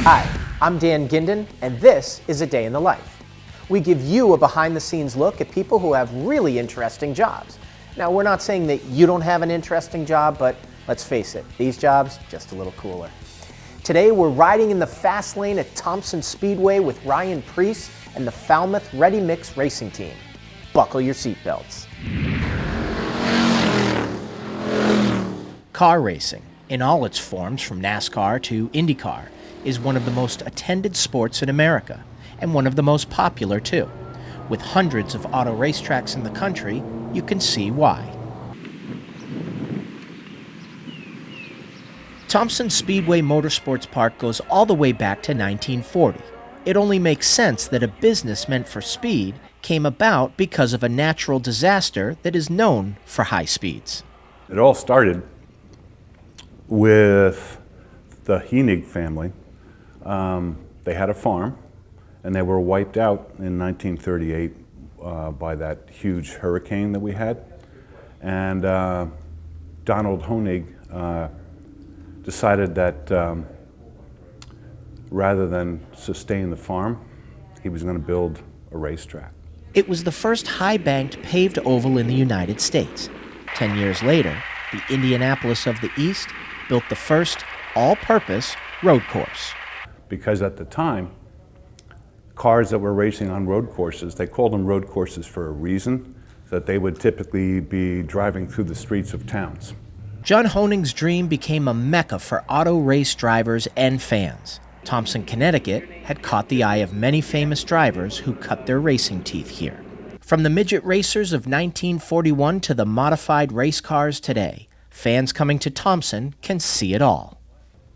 Hi, I'm Dan Ginden, and this is A Day in the Life. We give you a behind-the-scenes look at people who have really interesting jobs. Now, we're not saying that you don't have an interesting job, but let's face it, these jobs, just a little cooler. Today, we're riding in the fast lane at Thompson Speedway with Ryan Preece and the Falmouth Ready Mix Racing Team. Buckle your seatbelts. Car racing, in all its forms from NASCAR to IndyCar, is one of the most attended sports in America, and one of the most popular too. With hundreds of auto racetracks in the country, you can see why. Thompson Speedway Motorsports Park goes all the way back to 1940. It only makes sense that a business meant for speed came about because of a natural disaster that is known for high speeds. It all started with the Heenig family. They had a farm, and they were wiped out in 1938 by that huge hurricane that we had. And Donald Honig decided that rather than sustain the farm, he was going to build a racetrack. It was the first high-banked paved oval in the United States. 10 years later, the Indianapolis of the East built the first all-purpose road course. Because at the time, cars that were racing on road courses, they called them road courses for a reason, that they would typically be driving through the streets of towns. John Honig's dream became a mecca for auto race drivers and fans. Thompson, Connecticut had caught the eye of many famous drivers who cut their racing teeth here. From the midget racers of 1941 to the modified race cars today, fans coming to Thompson can see it all.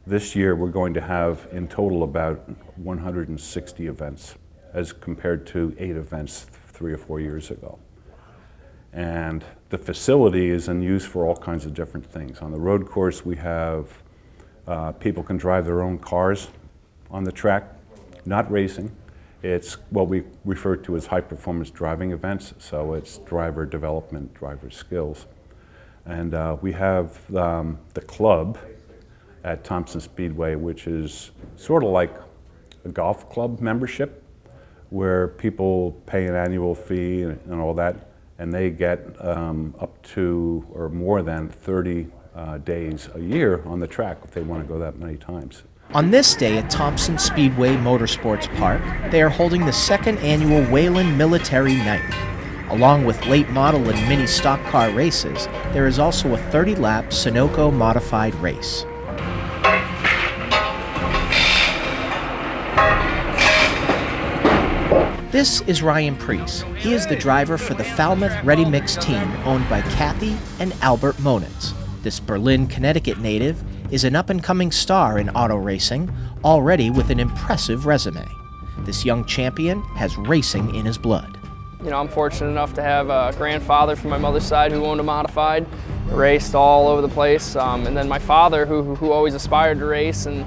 This year we're going to have in total about 160 events as compared to 8 events 3 or 4 years ago. And the facility is in use for all kinds of different things. On the road course we have people can drive their own cars on the track, not racing. It's what we refer to as high performance driving events, so it's driver development, driver skills. And we have the club at Thompson Speedway, which is sort of like a golf club membership, where people pay an annual fee and all that, and they get up to or more than 30 days a year on the track if they want to go that many times. On this day at Thompson Speedway Motorsports Park, they are holding the second annual Wayland Military Night. Along with late model and mini stock car races, there is also a 30-lap Sunoco modified race. This is Ryan Preece. He is the driver for the Falmouth Ready Mix team owned by Kathy and Albert Monitz. This Berlin, Connecticut native is an up-and-coming star in auto racing, already with an impressive resume. This young champion has racing in his blood. You know, I'm fortunate enough to have a grandfather from my mother's side who owned a modified, raced all over the place, and then my father who always aspired to race, and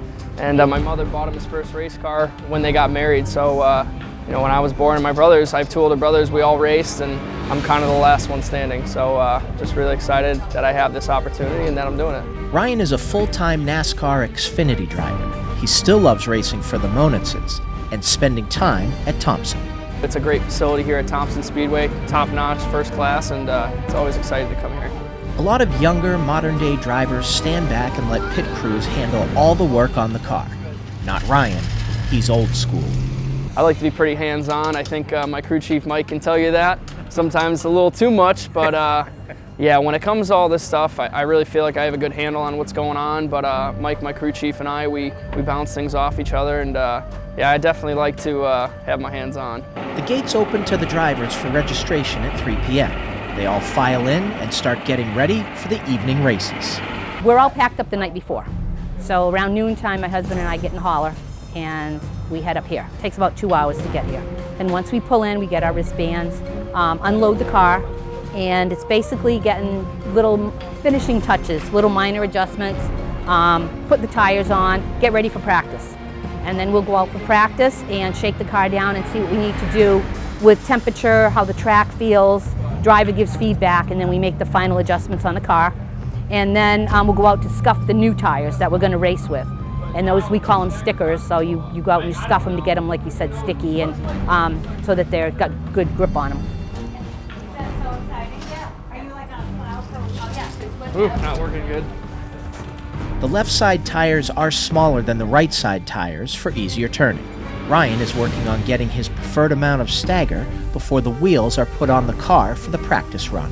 my mother bought him his first race car when they got married. So, you know, when I was born, and my brothers, I have 2 older brothers, we all raced, and I'm kind of the last one standing. So just really excited that I have this opportunity and that I'm doing it. Ryan is a full-time NASCAR Xfinity driver. He still loves racing for the Monitzes and spending time at Thompson. It's a great facility here at Thompson Speedway, top-notch, first class, and it's always exciting to come here. A lot of younger, modern-day drivers stand back and let pit crews handle all the work on the car. Not Ryan. He's old school. I like to be pretty hands-on. I think my crew chief Mike can tell you that. Sometimes a little too much, but yeah, when it comes to all this stuff, I really feel like I have a good handle on what's going on. But Mike, my crew chief, and I, we bounce things off each other, and yeah, I definitely like to have my hands on. The gates open to the drivers for registration at 3 p.m. They all file in and start getting ready for the evening races. We're all packed up the night before. So around noontime, my husband and I get in the hauler, and we head up here. It takes about 2 hours to get here. And once we pull in, we get our wristbands, unload the car, and it's basically getting little finishing touches, little minor adjustments, put the tires on, get ready for practice. And then we'll go out for practice and shake the car down and see what we need to do with temperature, how the track feels, driver gives feedback, and then we make the final adjustments on the car. And then we'll go out to scuff the new tires that we're going to race with. And those, we call them stickers, so you go out and you scuff them to get them, like you said, sticky, and so that they've got good grip on them. Ooh, not working good. The left side tires are smaller than the right side tires for easier turning. Ryan is working on getting his preferred amount of stagger before the wheels are put on the car for the practice run.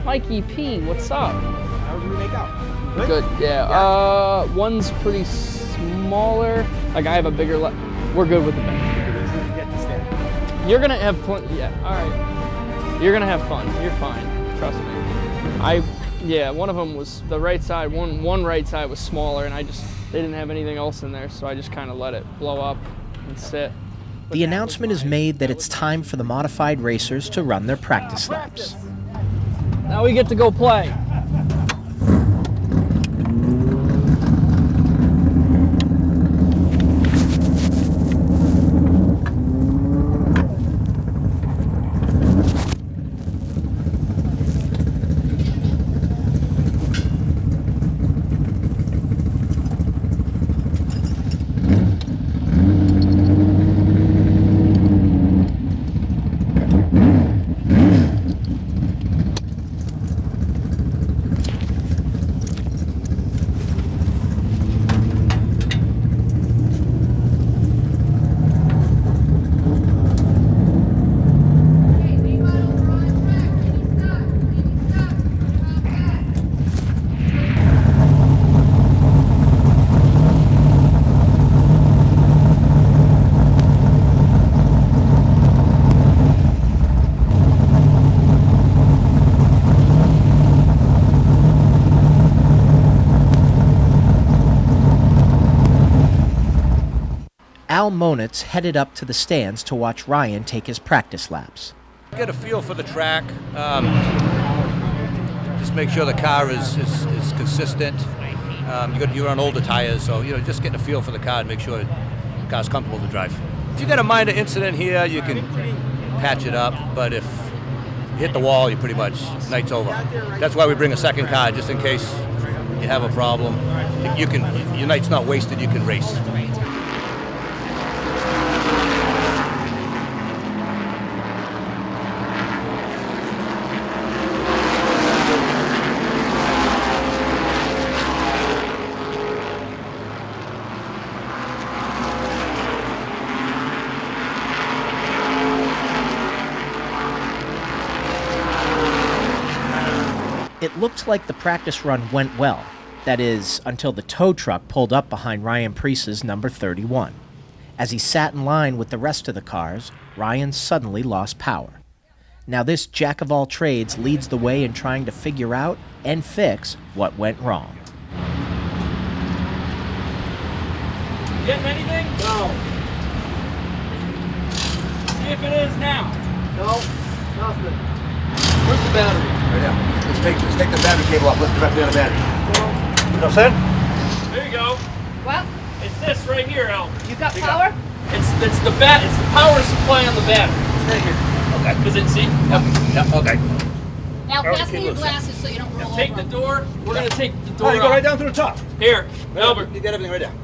Mikey P, what's up? How do we make out? Good, yeah. One's pretty smaller. Like I have a bigger we're good with the bend. You're gonna have plenty, yeah, all right. You're gonna have fun, you're fine, trust me. Yeah, one of them was the right side, one right side was smaller, and they didn't have anything else in there, so I just kind of let it blow up and sit. The announcement is made that it's time for the modified racers to run their practice laps. Now we get to go play. Al Monitz headed up to the stands to watch Ryan take his practice laps. Get a feel for the track. Just make sure the car is consistent. You're on older tires, so just getting a feel for the car and make sure the car's comfortable to drive. If you got a minor incident here, you can patch it up. But if you hit the wall, you pretty much night's over. That's why we bring a second car, just in case you have a problem. Your night's not wasted. You can race. It looked like the practice run went well. That is, until the tow truck pulled up behind Ryan Preece's number 31. As he sat in line with the rest of the cars, Ryan suddenly lost power. Now this jack of all trades leads the way in trying to figure out and fix what went wrong. Getting anything? No. See if it is now. No, nothing. Where's the battery? Right now. Let's take the battery cable off. Let's directly on the battery. You know what I'm saying? There you go. Well, It's this right here, Al. you got power? It's the power supply on the battery. It's right here. Okay. Does it see? Yeah, okay. Now pass me your glasses so you don't roll Take over. the door. We're gonna take the door Oh, you go out. right down to the top. Here, Albert. You get everything right down.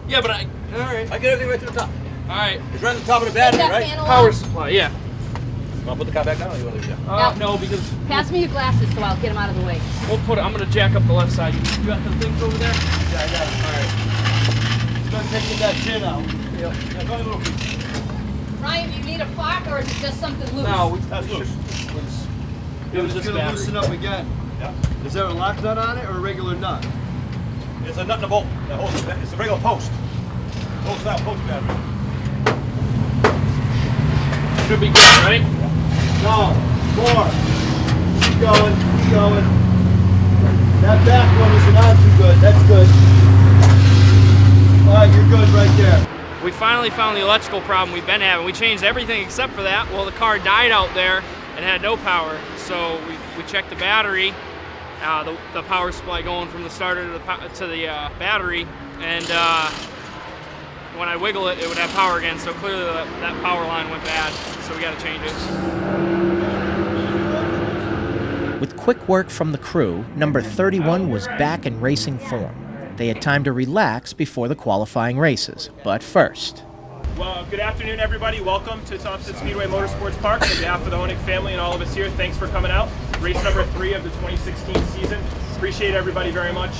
Yeah, but all right. I get everything right to the top. All right. It's right on the top of the battery, that right? panel Power off. supply. Yeah. You want to put the car back down or you want to leave it down? Now- No, because Pass me your glasses so I'll get them out of the way. we'll put it. I'm gonna jack up the left side. You got the things over there? Yeah, I got it. All right. It's going to take that tin out. Yeah, it's only a little piece. Ryan, do you need a part or is it just something loose? No, That's loose. it was It's just gonna battery. loosen up again. Yeah. Is there a lock nut on it or a regular nut? It's a nut and a bolt. That holds it. It's a regular post. Holds that post battery. Should be good, right? No, more. Keep going, keep going. That back one isn't on too good. That's good. All right, you're good right there. We finally found the electrical problem we've been having. We changed everything except for that. Well, the car died out there and had no power. So we checked the battery, the power supply going from the starter to the battery, and when I wiggle it, it would have power again. So clearly that power line went bad. So we got to change it. With quick work from the crew, number 31 was back in racing form. They had time to relax before the qualifying races. But first, well, good afternoon, everybody. Welcome to Thompson Speedway Motorsports Park. On behalf of the Honig family and all of us here, thanks for coming out. Race number 3 of the 2016 season. Appreciate everybody very much.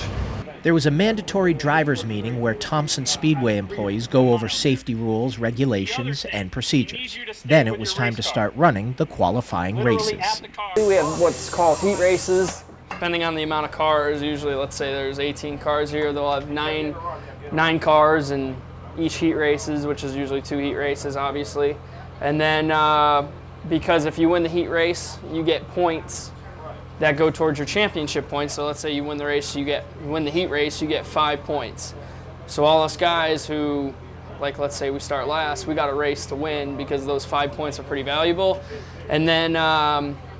There was a mandatory drivers' meeting where Thompson Speedway employees go over safety rules, regulations, and procedures. Then it was time to start running the qualifying races. We have what's called heat races. Depending on the amount of cars, usually let's say there's 18 cars here, they'll have nine cars in each heat races, which is usually 2 heat races, obviously. And then because if you win the heat race, you get points that go towards your championship points. So let's say you win the race, you win the heat race, you get 5 points. So all us guys who, like let's say we start last, we got a race to win because those 5 points are pretty valuable. And then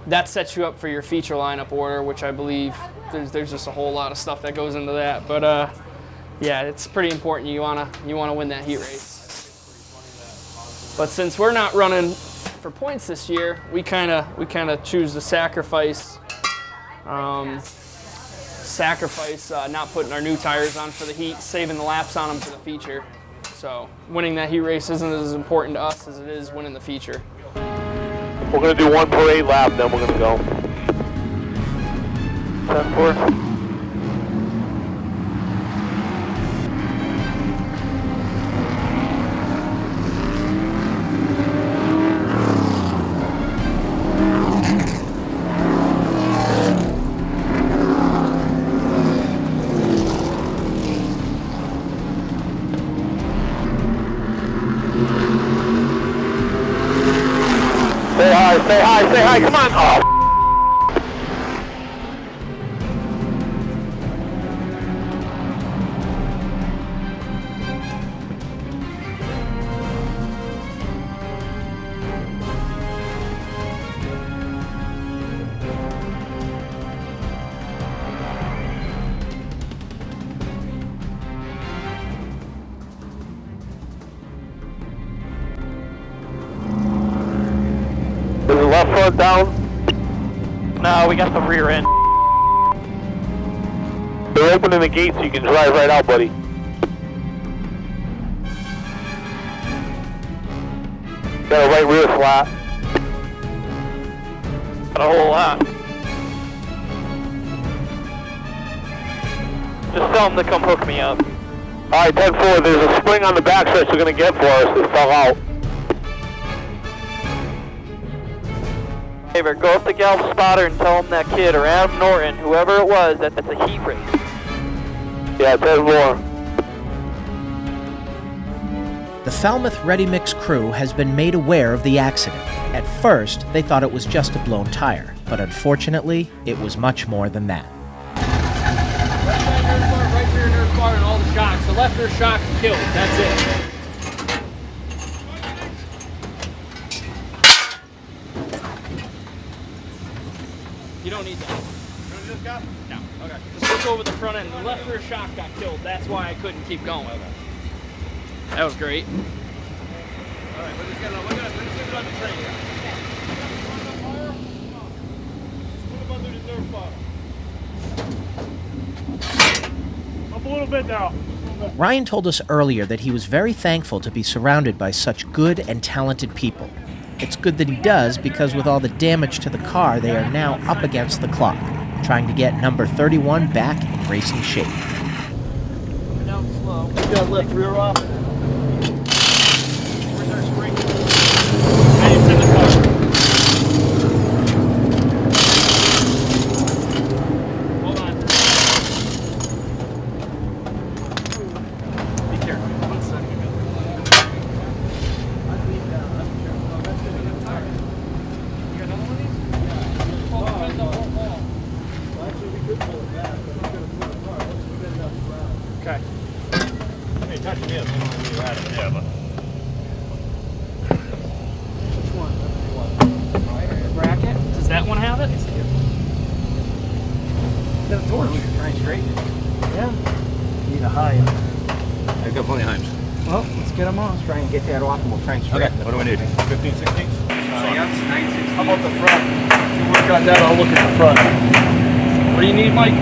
that sets you up for your feature lineup order, which I believe there's just a whole lot of stuff that goes into that. But yeah, it's pretty important. You wanna win that heat race. But since we're not running for points this year, we kind of choose to sacrifice not putting our new tires on for the heat, saving the laps on them for the feature. So winning that heat race isn't as important to us as it is winning the feature. We're going to do 1 parade lap, then we're going to go. 10-4. Say hi, come on! Oh. Is the left front down? No, we got the rear end. They're opening the gate so you can drive right out, buddy. Got a right rear flat. Got a whole lot. Just tell them to come hook me up. Alright, 10-4, there's a spring on the backside you're going to get for us. It fell out. Go up to Gal's spotter and tell him that kid, or Adam Norton, whoever it was, that's a heat race. Yeah, 10-4. The Falmouth Ready Mix crew has been made aware of the accident. At first, they thought it was just a blown tire, but unfortunately, it was much more than that. Right rear nerve bar and all the shocks. The left rear shock is killed. That's it. You don't need that. You don't need this guy? No. Okay. Just look over the front end. The left rear shock got killed. That's why I couldn't keep going. Okay. That was great. All right, let's get it on the train here. Put him under the nerve bottom. Up a little bit now. Ryan told us earlier that he was very thankful to be surrounded by such good and talented people. It's good that he does, because with all the damage to the car, they are now up against the clock, trying to get number 31 back in racing shape. Down slow. You got left rear off. Where's our spring? It's in the car. Hold on. Be careful. 1 second. Okay. Hey, touch me up. Yeah, but. Bracket? Does that one have it? Got a torch. Try and straighten it. Yeah. Need a high. I've got plenty of heims. Well, let's get them on. Let's try and get that off and we'll try and Okay, straighten what do we need? 15, 16? How about the front? If you work on that, I'll look at the front. What do you need, Mike?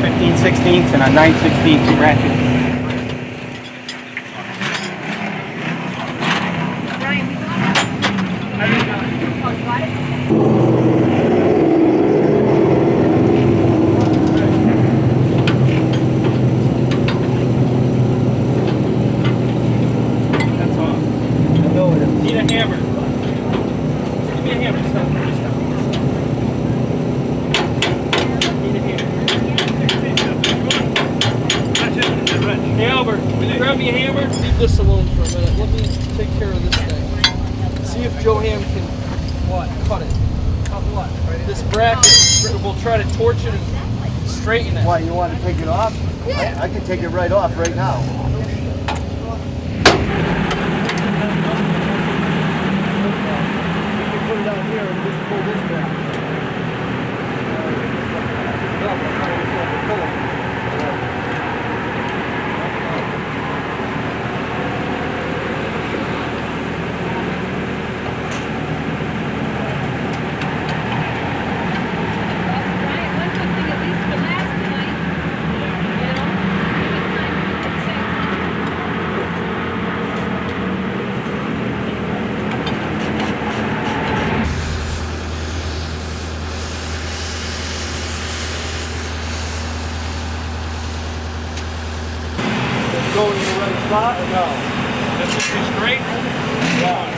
15/16 and a 9/16 ratchet. Grab me a hammer. Leave this alone for a minute. Let me take care of this thing. See if Joe Ham can cut it. Cut what? This bracket. We'll try to torch it and straighten it. Why, you want to take it off? Yeah. I can take it right off right now. You can put it out here and just pull this back. Going in the right spot or no? That's just be straight? Yeah.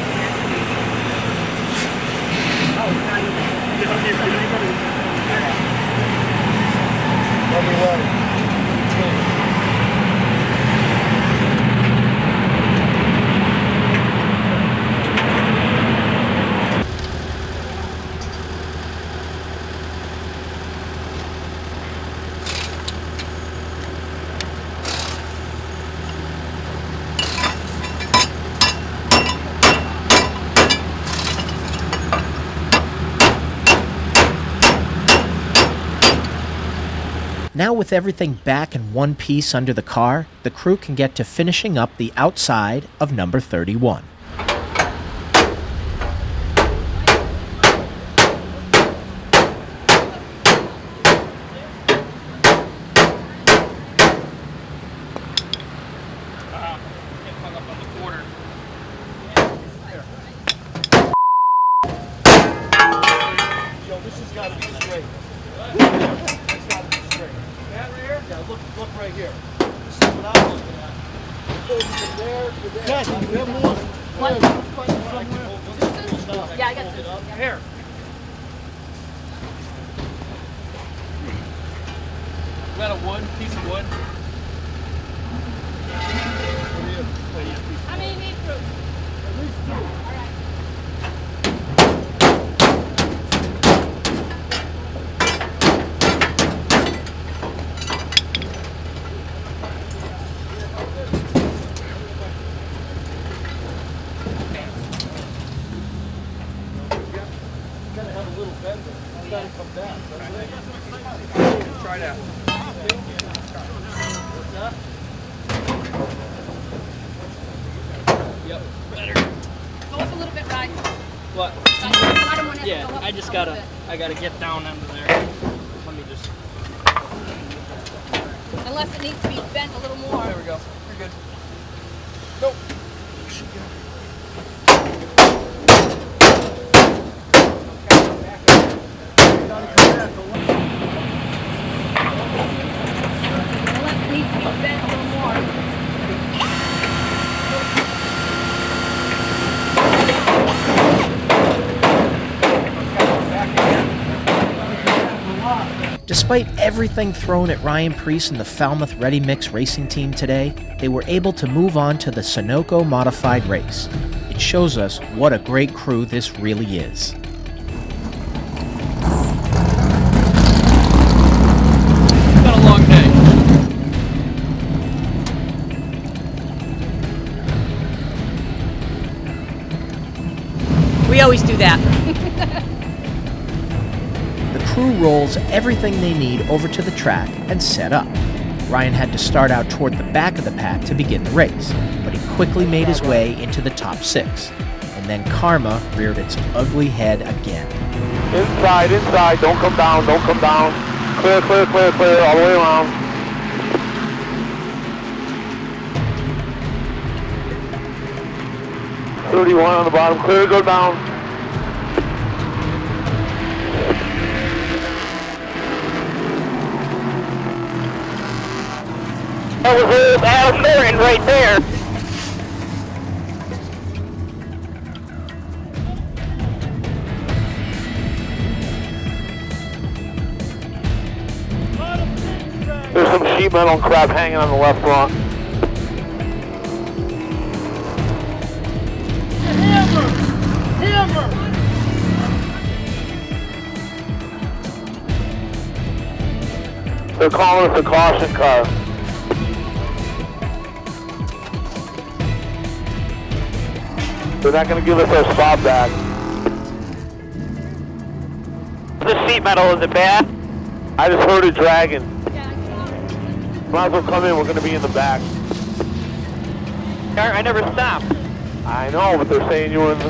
Let me run. Now with everything back in one piece under the car, the crew can get to finishing up the outside of number 31. This has got to be straight. Yeah, look right here. This is what I'm looking at. It goes from there to there. Yes, you have more. Yeah, I got it. Here. Is that a wood? Piece of wood? How many need fruit? At least two. All right. Try that. Yep, better. Go up a little bit, Ryan. What? Bottom one has to Yeah, go up I just a little gotta get down under there. Let me just. bit. Unless it needs to be bent a little more. There we go. You're good. Nope. Unless it needs to be bent a little more. Despite everything thrown at Ryan Preece and the Falmouth Ready Mix racing team today, they were able to move on to the Sunoco modified race. It shows us what a great crew this really is. It's been a long day. We always do that. The crew rolls everything they need over to the track and set up. Ryan had to start out toward the back of the pack to begin the race, but he quickly made his way into the top 6. And then karma reared its ugly head again. Inside, don't come down, don't come down. Clear, clear, clear, clear, all the way around. .31 on the bottom, clear, go down. That was old Adam Norton right there. There's some sheet metal and crap hanging on the left front. Hammer! Hammer! They're calling us a caution car. They're not going to give us our spot back. The sheet metal, is it bad? I just heard it dragging. Might as well come in, we're going to be in the back. I never stopped. I know, but they're saying you were in the...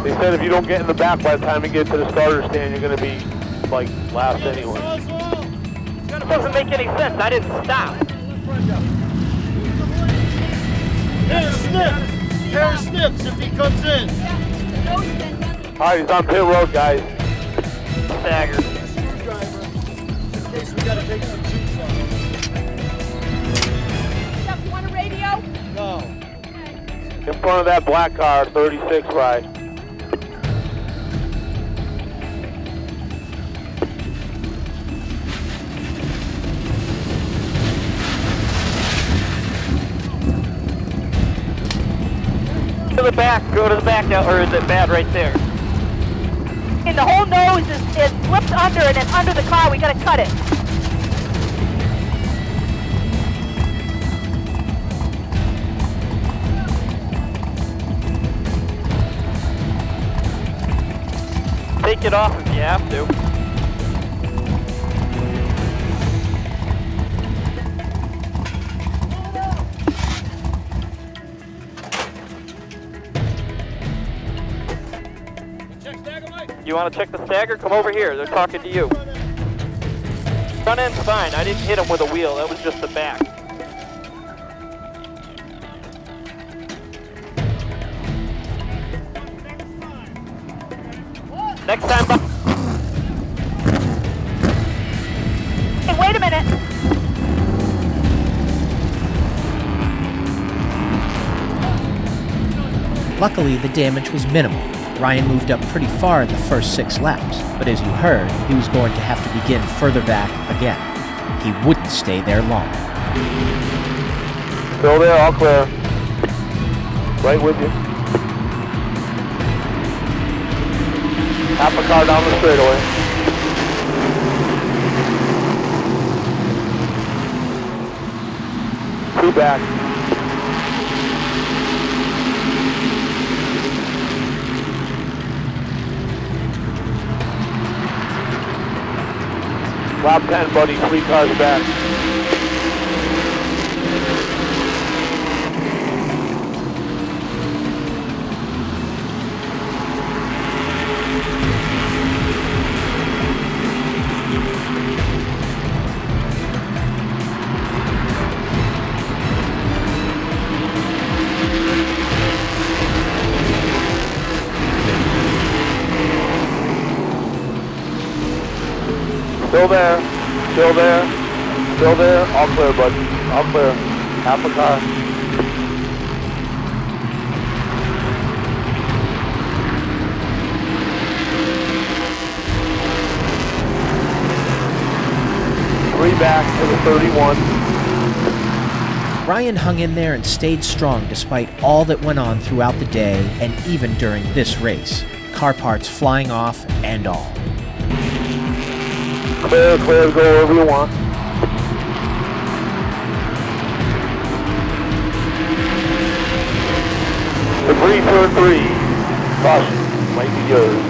They said if you don't get in the back by the time you get to the starter stand, you're going to be, like, last anyway. That doesn't make any sense. I didn't stop. Harris snips if he comes in. Alright, he's on pit road, guys. Stagger. Screwdriver. In case we gotta take some juice off. Jeff, you want a radio? No. In front of that black car, 36 ride. To the back, go to the back now, or is it bad right there? And the whole nose is flipped under and it's under the car. We gotta cut it. Take it off if you have to. You want to check the stagger? Come over here. They're talking to you. Front end's fine. I didn't hit him with a wheel. That was just the back. Next time. Hey, wait a minute. Luckily, the damage was minimal. Ryan moved up pretty far in the first 6 laps, but as you heard, he was going to have to begin further back again. He wouldn't stay there long. Still there, all clear. Right with you. Half a car down the straightaway. Two back. Lap 10, buddy, 3 cars back. Still there, still there, still there, all clear, buddy, all clear, half a car. Three back to the 31. Ryan hung in there and stayed strong despite all that went on throughout the day and even during this race. Car parts flying off and all. Clear, clear, go wherever you want. Debris for 3. Caution, might be yours.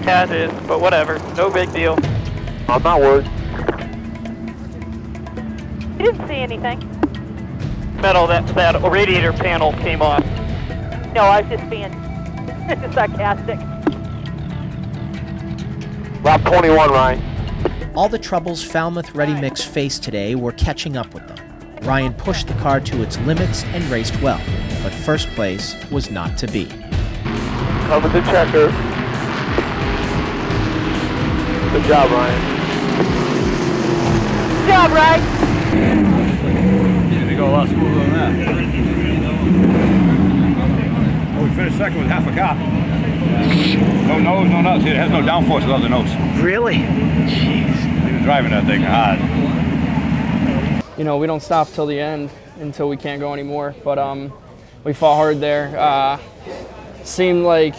Yeah, it is, but whatever. No big deal. I'm not worried. You didn't see anything. Metal, that radiator panel came off. No, I was just being sarcastic. Lap 21, Ryan. All the troubles Falmouth Ready Mix faced today were catching up with them. Ryan pushed the car to its limits and raced well, but first place was not to be. Cover the checker. Good job, Ryan. Good job, Ryan. You go a lot smoother than that. Oh, we finished second with half a car. No nose, no nuts. It has no downforce without the nose. Really? Jeez. He was driving that thing hard. You know, we don't stop till the end until we can't go anymore. But we fought hard there. Seemed like,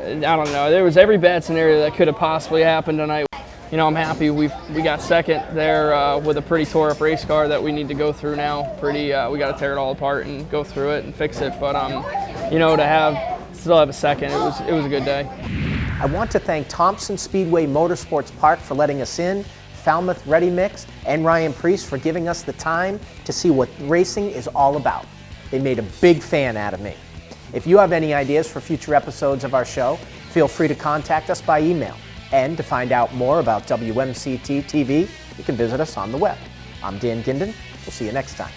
I don't know, there was every bad scenario that could have possibly happened tonight. You know, I'm happy we got second there with a pretty tore up race car that we need to go through now. We got to tear it all apart and go through it and fix it. But you know, to still have a second, it was a good day. I want to thank Thompson Speedway Motorsports Park for letting us in, Falmouth Ready Mix, and Ryan Preece for giving us the time to see what racing is all about. They made a big fan out of me. If you have any ideas for future episodes of our show, feel free to contact us by email. And to find out more about WMCT-TV, you can visit us on the web. I'm Dan Ginden. We'll see you next time.